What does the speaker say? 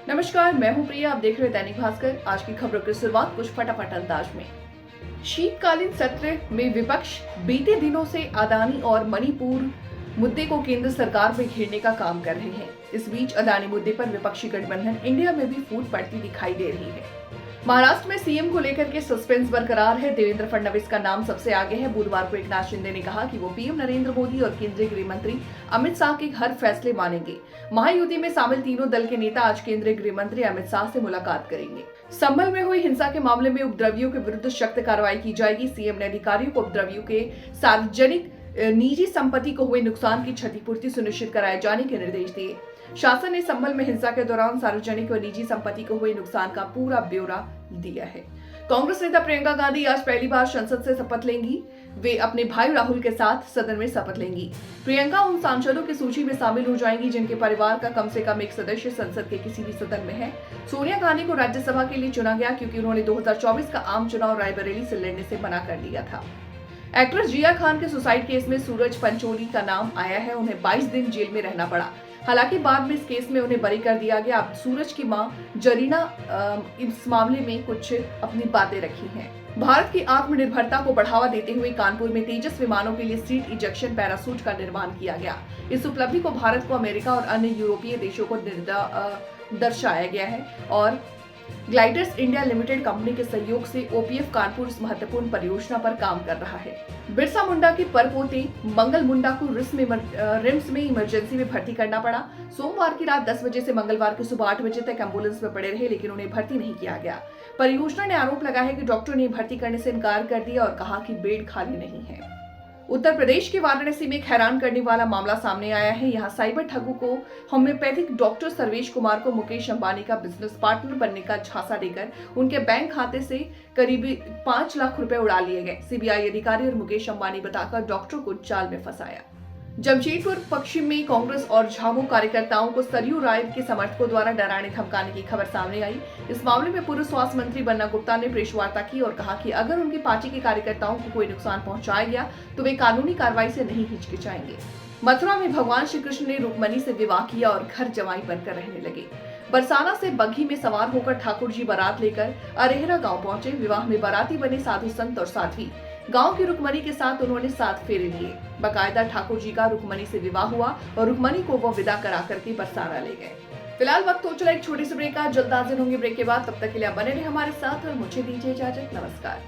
नमस्कार, मैं हूं प्रिया। आप देख रहे हैं दैनिक भास्कर। आज की खबरों की शुरुआत कुछ फटाफट अंदाज में। शीतकालीन सत्र में विपक्ष बीते दिनों से अदानी और मणिपुर मुद्दे को केंद्र सरकार में घेरने का काम कर रहे हैं। इस बीच अदानी मुद्दे पर विपक्षी गठबंधन इंडिया में भी फूट पड़ती दिखाई दे रही है। महाराष्ट्र में सीएम को लेकर के सस्पेंस बरकरार है। देवेंद्र फडणवीस का नाम सबसे आगे है। बुधवार को एकनाथ शिंदे ने कहा कि वो पीएम नरेंद्र मोदी और केंद्रीय गृह मंत्री अमित शाह के हर फैसले मानेंगे। महायुति में शामिल तीनों दल के नेता आज केंद्रीय गृह मंत्री अमित शाह से मुलाकात करेंगे। संभल में हुई हिंसा के मामले में उपद्रवियों के विरुद्ध सख्त कार्रवाई की जाएगी। सीएम ने अधिकारियों को उपद्रवियों के सार्वजनिक निजी संपत्ति को हुए नुकसान की क्षतिपूर्ति सुनिश्चित कराए जाने के निर्देश दिए। शासन ने संभल में हिंसा के दौरान सार्वजनिक और निजी संपत्ति को हुए नुकसान का पूरा ब्यौरा दिया है। कांग्रेस नेता प्रियंका गांधी आज पहली बार संसद से शपथ लेंगी। वे अपने भाई राहुल के साथ सदन में शपथ लेंगी। प्रियंका उन सांसदों की सूची में शामिल हो जाएंगी जिनके परिवार का कम से कम एक सदस्य संसद के किसी भी सदन में है। सोनिया गांधी को राज्यसभा के लिए चुना गया क्योंकि उन्होंने 2024 का आम चुनाव रायबरेली से लड़ने से मना कर दिया था। एक्ट्रेस जिया खान के सुसाइड केस में सूरज पंचोली का नाम आया है। उन्हें 22 दिन जेल में रहना पड़ा। हालांकि बाद में इस केस में उन्हें बरी कर दिया गया। अब सूरज की मां जरीना इस मामले में कुछ अपनी बातें रखी हैं। भारत की आत्मनिर्भरता को बढ़ावा देते हुए कानपुर में तेजस विमानों के लिए सीट इजेक्शन पैरासूट का निर्माण किया गया। इस उपलब्धि को भारत को अमेरिका और अन्य यूरोपीय देशों को दर्शाया गया है और ग्लाइडर्स इंडिया लिमिटेड कंपनी के सहयोग से ओपीएफ कानपुर इस महत्वपूर्ण परियोजना पर काम कर रहा है। बिरसा मुंडा के परपोते मंगल मुंडा को रिम्स में इमरजेंसी में भर्ती करना पड़ा। सोमवार की रात 10 बजे से मंगलवार की सुबह 8 बजे तक एम्बुलेंस में पड़े रहे, लेकिन उन्हें भर्ती नहीं किया गया। परियोजना ने आरोप लगाया है कि डॉक्टर ने भर्ती करने से इनकार कर दिया और कहा कि बेड खाली नहीं है। उत्तर प्रदेश के वाराणसी में एक हैरान करने वाला मामला सामने आया है। यहाँ साइबर ठगों को होम्योपैथिक डॉक्टर सर्वेश कुमार को मुकेश अंबानी का बिजनेस पार्टनर बनने का झांसा देकर उनके बैंक खाते से करीब 5 लाख रुपए उड़ा लिए गए। सीबीआई अधिकारी और मुकेश अंबानी बताकर डॉक्टर को जाल में फंसाया। जमशेदपुर पश्चिम में कांग्रेस और झामू कार्यकर्ताओं को सरयू राय के समर्थकों द्वारा डराने धमकाने की खबर सामने आई। इस मामले में पूर्व स्वास्थ्य मंत्री बन्ना गुप्ता ने प्रेस वार्ता की और कहा कि अगर उनकी पार्टी के कार्यकर्ताओं को कोई नुकसान पहुंचाया गया तो वे कानूनी कार्रवाई से नहीं हिचकिचाएंगे। मथुरा में भगवान श्री कृष्ण ने रुक्मणी से विवाह किया और घर जमाई बनकर रहने लगे। बरसाना से बग्घी में सवार होकर ठाकुर जी बारात लेकर अरेहरा गांव पहुंचे। विवाह में बाराती बने साधु संत और साध्वी। गांव की रुक्मणी के साथ उन्होंने 7 फेरे लिए। बाकायदा ठाकुर जी का रुक्मणी से विवाह हुआ और रुक्मणी को वो विदा करा करके बरसाना ले गए। फिलहाल वक्त हो चला एक छोटी सी ब्रेक का। जल्द हाजिर होंगे ब्रेक के बाद। तब तक के लिए बने रहे हमारे साथ और मुझे दीजिए इजाजत। नमस्कार।